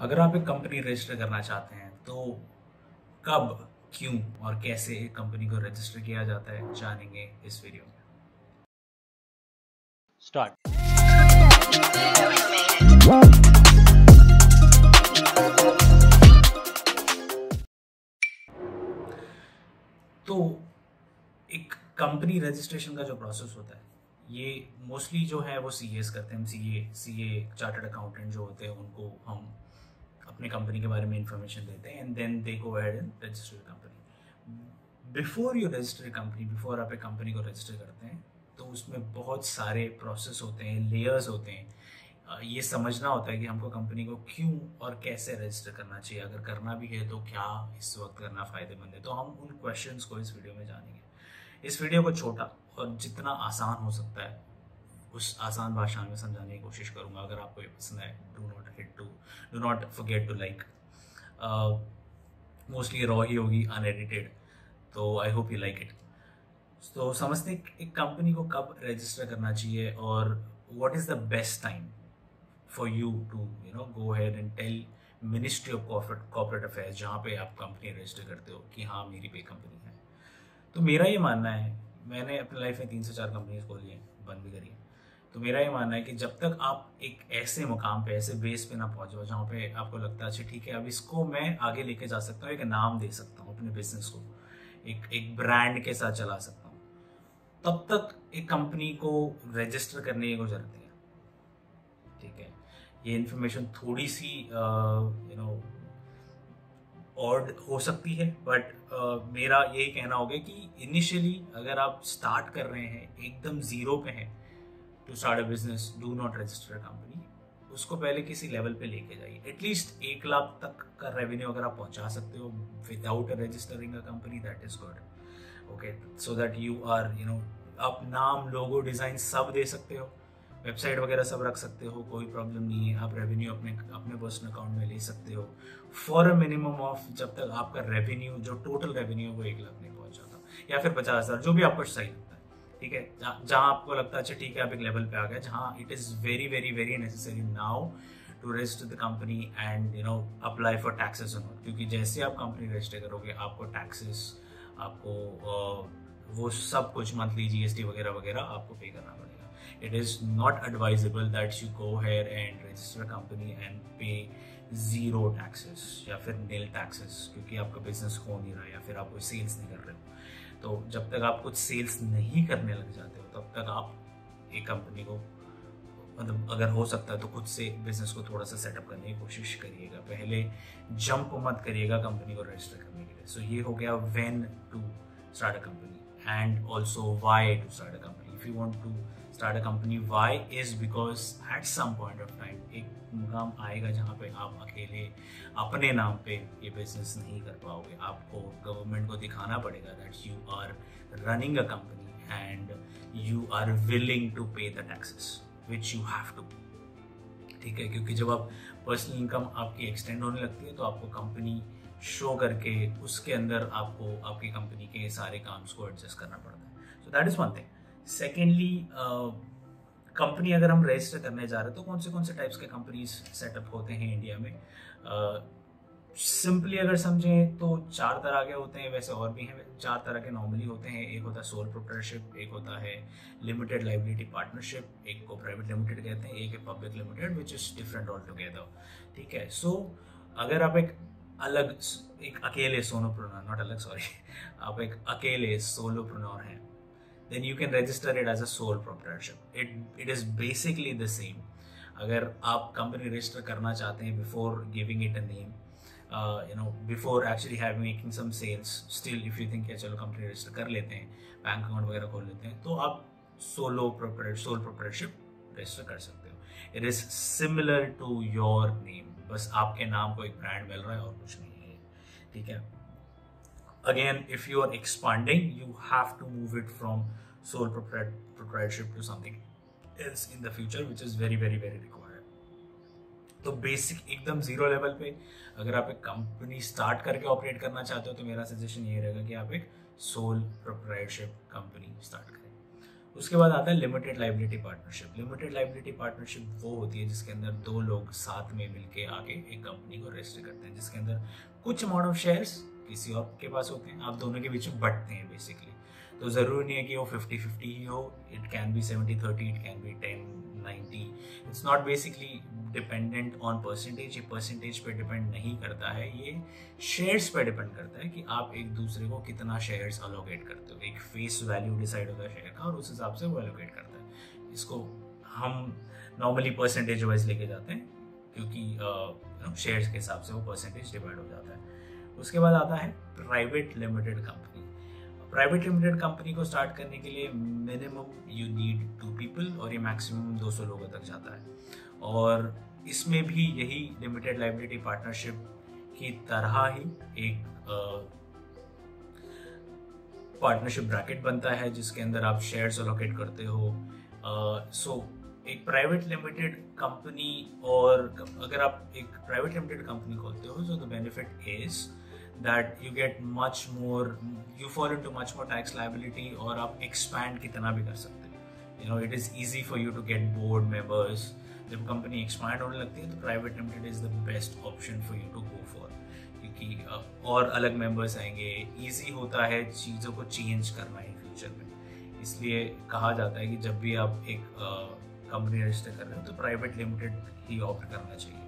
अगर आप एक कंपनी रजिस्टर करना चाहते हैं तो कब, क्यों और कैसे एक कंपनी को रजिस्टर किया जाता है जानेंगे इस वीडियो में। स्टार्ट। तो एक कंपनी रजिस्ट्रेशन का जो प्रोसेस होता है ये मोस्टली जो है वो सीएस करते हैं। हम सीए चार्टर्ड अकाउंटेंट जो होते हैं उनको हम अपने कंपनी के बारे में इंफॉर्मेशन देते हैं and then they go ahead and register company. Before you register company, before आप एक कंपनी को रजिस्टर करते हैं तो उसमें बहुत सारे प्रोसेस होते हैं, लेयर्स होते हैं। ये समझना होता है कि हमको कंपनी को क्यों और कैसे रजिस्टर करना चाहिए, अगर करना भी है तो क्या इस वक्त करना फ़ायदेमंद है। तो हम उन क्वेश्चंस को इस वीडियो में जानेंगे। इस वीडियो को छोटा और जितना आसान हो सकता है उस आसान भाषा में समझाने की कोशिश करूंगा। अगर आपको ये पसंद है, do not forget to like. Mostly raw ही होगी, अनएडिटेड, तो I hope you like it. तो समझते हैं एक कंपनी को कब रजिस्टर करना चाहिए और what is the best time for you to go ahead and tell ministry of corporate affairs, जहाँ पे आप कंपनी रजिस्टर करते हो, कि हाँ मेरी पे कंपनी है। तो मेरा ये मानना है, मैंने अपनी लाइफ में 3 से 4 कंपनीज खोली हैं, बंद भी करी है। तो मेरा ये मानना है कि जब तक आप एक ऐसे मुकाम पे, ऐसे बेस पे ना पहुंचो जहाँ पे आपको लगता है अच्छा ठीक है अब इसको मैं आगे लेके जा सकता हूँ, एक नाम दे सकता हूँ अपने बिजनेस को, एक ब्रांड के साथ चला सकता हूँ, तब तक एक कंपनी को रजिस्टर करने की जरूरत है। ठीक है, ये इन्फॉर्मेशन थोड़ी सी ऑड हो सकती है, बट मेरा यही कहना होगा कि इनिशियली अगर आप स्टार्ट कर रहे हैं, एकदम जीरो पे हैं, to start a business, do not register company. उसको पहले किसी लेवल पे लेके जाइए। एटलीस्ट 1 लाख तक का रेवेन्यू अगर आप पहुंचा सकते हो without registering a company, that is good. Okay, so that you are आप नाम, लोगो, डिजाइन सब दे सकते हो, वेबसाइट वगैरह सब रख सकते हो, कोई प्रॉब्लम नहीं है। आप रेवेन्यू अपने पर्सनल अकाउंट में ले सकते हो फॉर अ मिनिमम ऑफ, जब तक आपका रेवेन्यू, जो टोटल रेवेन्यू है वो 1 लाख नहीं पहुंच जाता, या फिर 50,000, जो भी आपको सही लगता है। ठीक है, जहां आपको लगता है अच्छा ठीक है आप एक लेवल पे आ गए जहां it is very very very necessary now to register the company and apply for taxes, क्योंकि जैसे आप कंपनी रजिस्टर करोगे आपको टैक्सेस, आपको वो सब कुछ मंथली जीएसटी वगैरह वगैरह आपको पे करना पड़ेगा। It is not advisable that you go here and register a company and pay 0 taxes या फिर nil taxes, क्योंकि आपका बिजनेस हो नहीं रहा या फिर आप कोई सेल्स नहीं कर रहे हो। तो जब तक आप कुछ सेल्स नहीं करने लग जाते हो तब तक आप एक कंपनी को, मतलब अगर हो सकता है तो खुद से बिजनेस को थोड़ा सा सेटअप करने की कोशिश करिएगा। पहले जंप मत करिएगा कंपनी को रजिस्टर करने के लिए। सो ये हो गया when to start a company and also why to start a company. If you want to start a company, why is because at some point of time एक मुकाम आएगा जहाँ पे आप अकेले अपने नाम पे ये बिजनेस नहीं कर पाओगे। आपको गवर्नमेंट को दिखाना पड़ेगा that you are running a company and you are willing to pay the taxes which you have to. ठीक है, क्योंकि जब आप पर्सनल इनकम आपकी एक्सटेंड होने लगती है तो आपको कंपनी शो करके उसके अंदर आपको आपकी कंपनी के सारे काम्स को एडजस्ट करना पड़ता है। So that is one thing. Secondly, company अगर हम रजिस्टर करने जा रहे हैं तो कौन से टाइप्स के कंपनीज सेटअप होते हैं इंडिया में। सिंपली अगर समझें तो 4 तरह के होते हैं, वैसे और भी हैं। 4 तरह के नॉर्मली होते हैं। एक होता है सोल प्रोप्राइटरशिप, एक होता है लिमिटेड लाइबिलिटी पार्टनरशिप, एक को प्राइवेट लिमिटेड कहते हैं, एक है public limited which is different all together. ठीक है, सो अगर आप एक अकेले सोलोप्रेन्योर, नॉट अलग, सॉरी, आप एक अकेले सोलोप्रेन्योर हैं, then you can register it as a sole proprietorship. It is basically the same. अगर आप कंपनी रजिस्टर करना चाहते हैं before giving it a name, before actually making some sales, still if you think कि चलो company register कर लेते हैं, बैंक अकाउंट वगैरह खोल लेते हैं, तो आप सोल प्रोप्राइटरशिप रजिस्टर कर सकते हो। It is similar to your name, बस आपके नाम को एक ब्रांड मिल रहा है और कुछ नहीं है। ठीक है, again if you are expanding you have to move it from sole proprietorship to something else in the future which is very very very required। तो बेसिक एकदम जीरो लेवल पे अगर आप एक कंपनी स्टार्ट करके ऑपरेट करना चाहते हो तो मेरा सजेशन ये रहेगा कि आप एक सोल प्रोप्राइटरशिप कंपनी स्टार्ट करें। उसके बाद आता है limited liability partnership. Limited liability partnership वो होती है जिसके अंदर दो लोग साथ में मिलके आके एक कंपनी को रजिस्टर करते हैं, जिसके अंदर कुछ अमाउंट ऑफ शेयर्स किसी और के पास होते हैं, आप दोनों के बीच में बंटते हैं बेसिकली। तो ज़रूरी नहीं है कि वो 50-50 ही हो, it can be 70-30, it can be 10-90। It's not basically dependent on percentage, ये परसेंटेज पे डिपेंड नहीं करता है, ये शेयर्स पे डिपेंड करता है कि आप एक दूसरे को कितना शेयर्स अलोकेट करते हो। एक फेस वैल्यू डिसाइड होता है शेयर का और उस हिसाब से वो अलोकेट करता है। इसको हम नॉर्मली परसेंटेज वाइज लेके जाते हैं क्योंकि शेयर्स के हिसाब से वो परसेंटेज डिवाइड हो जाता है। उसके बाद आता है private limited company. Private limited company को स्टार्ट करने के लिए मिनिमम यू नीड 2 पीपल और ये मैक्सिमम 200 लोगों तक जाता है। और इसमें भी यही लिमिटेड लाइबिलिटी पार्टनरशिप की तरह ही एक पार्टनरशिप ब्रैकेट बनता है जिसके अंदर आप शेयर्स अलोकेट करते हो। सो एक प्राइवेट लिमिटेड कंपनी, और अगर आप एक प्राइवेट लिमिटेड कंपनी खोलते हो तो the benefit is that you get much more, you fall into much more tax liability और आप expand कितना भी कर सकते हो। It is easy for you to get board members। जब कंपनी expand होने लगती है तो private limited is the best option for you to go for, क्योंकि और अलग members आएंगे, easy होता है चीज़ों को change करना इन फ्यूचर में। इसलिए कहा जाता है कि जब भी आप एक कंपनी रजिस्टर कर रहे हो तो प्राइवेट लिमिटेड ही ऑप्ट करना चाहिए।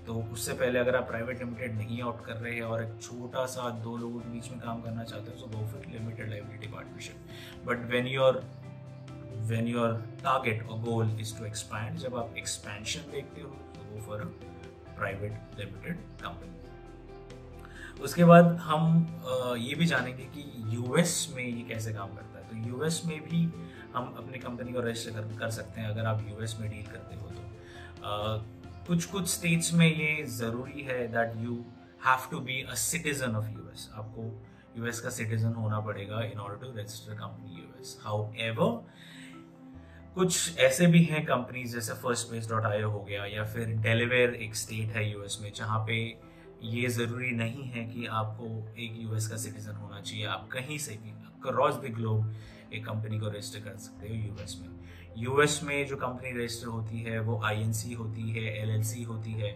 तो उससे पहले अगर आप प्राइवेट लिमिटेड नहीं ऑप्ट कर रहे हैं और एक छोटा सा 2 लोगों के बीच में काम करना चाहते हो तो go for limited liability partnership. But when your target और गोल इज टू एक्सपैंड, जब आप एक्सपेंशन देखते हो तो go for a private limited company. उसके बाद हम ये भी जानेंगे कि यूएस में ये कैसे काम करता है। तो यूएस में भी हम अपनी कंपनी को रजिस्टर कर सकते हैं अगर आप यूएस में डील करते हो तो। कुछ स्टेट्स में ये ज़रूरी है that you have to be a citizen of US. आपको यूएस का सिटीजन होना पड़ेगा in order to register company US. However कुछ ऐसे भी हैं कंपनीज जैसे firstbase.io हो गया या फिर डेलावेयर एक स्टेट है यूएस में जहाँ पे ये ज़रूरी नहीं है कि आपको एक यूएस का सिटीजन होना चाहिए। आप कहीं से भी अक्रॉस द ग्लोब एक कंपनी को रजिस्टर कर सकते हो यूएस में। यूएस में जो कंपनी रजिस्टर होती है वो आईएनसी होती है, एलएलसी होती है,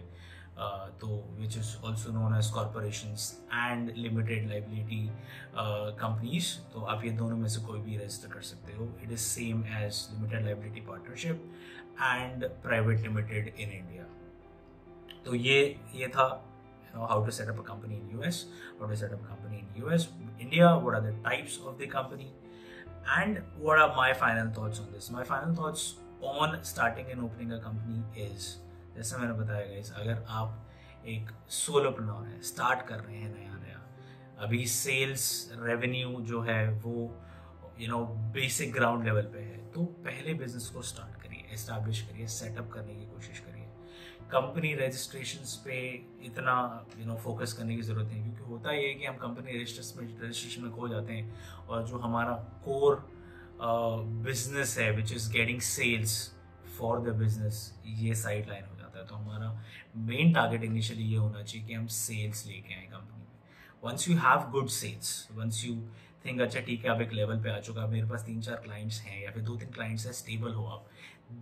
तो which is also known as corporations and limited liability companies. तो आप ये दोनों में से कोई भी रजिस्टर कर सकते हो। It is same as limited liability partnership and private limited in India. तो ये था how to set up a company in US, how to set up a company in US, India, what are the types of the company, and what are my final thoughts on this. My final thoughts on starting and opening a company is, जैसे मैंने बताया guys, अगर आप एक solopreneur है, start कर रहे हैं नया, अभी सेल्स रेवेन्यू जो है वो बेसिक ग्राउंड लेवल पे है, तो पहले बिजनेस को स्टार्ट करिए, एस्टैब्लिश करिए, सेटअप करने की कोशिश करिए। कंपनी रजिस्ट्रेशंस पे इतना फोकस करने की ज़रूरत नहीं, क्योंकि होता ये है कि हम कंपनी रजिस्ट्रेशन में खो जाते हैं और जो हमारा कोर बिजनेस है which is getting sales for the business, ये साइड लाइन हो जाता है। तो हमारा मेन टारगेट इनिशियली ये होना चाहिए कि हम सेल्स लेके आए कंपनी में। Once you have good sales, once you think अच्छा ठीक है आप एक लेवल पे आ चुका, मेरे पास 3-4 क्लाइंट्स हैं या फिर 2-3 क्लाइंट्स हैं, स्टेबल हो आप,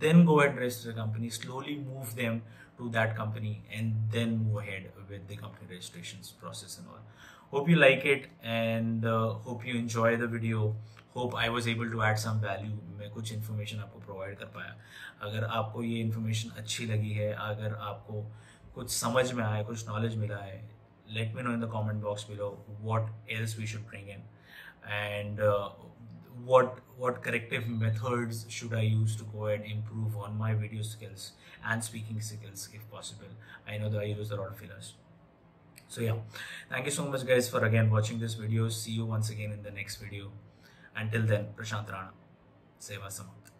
then go and register a company, slowly move them to that company and then move ahead with the company registrations process and all. Hope you like it and hope you enjoy the video. Hope I was able to add some value. मैं कुछ information आपको provide कर पाया। अगर आपको ये information अच्छी लगी है, अगर आपको कुछ समझ में आया, कुछ knowledge मिला है, let me know in the comment box below what else we should bring in and what corrective methods should I use to go and improve on my video skills and speaking skills if possible. I know that I use a lot of fillers. So yeah, thank you so much guys for again watching this video. See you once again in the next video. Until then, Prashant Rana, Seva Samant.